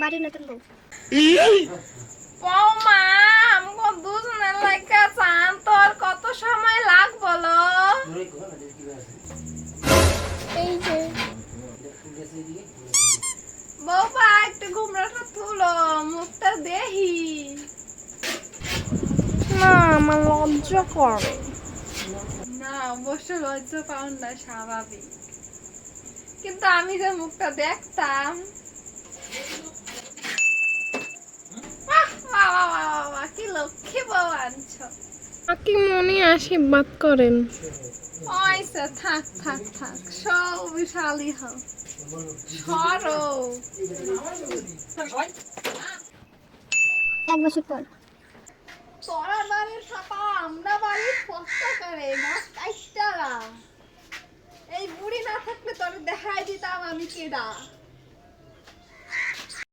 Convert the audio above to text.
বাড়ির নতুন বউ। বৌমা আমগো দুজনের লাগা চান তোর কত সময় লাগ বলো? এই যে বৌমা একটু ঘুমরাটা তুলো, মুখটা দেখি। না, আমার লজ্জা করে। না অবশ্য লজ্জা পাও না, স্বাভাবিক। কিন্তু আমি যে মুখটা দেখতাম, বাহ, বাহ, বাহ, বাহ, বাহ, বাহ, কি লক্ষ্মী বউ আনছো। কাকিমণি আশীর্বাদ করেন। ওইসে থাক থাক থাক, সৌবিশালী হও, সরো। 1 বছর পর তোরা বাড়ির ছাপা আমরা বাড়ির কষ্ট করে গাছ কাইটারা। এই বুড়ি না থাকলে তোর দেখাই দিতাম আমি কেডা।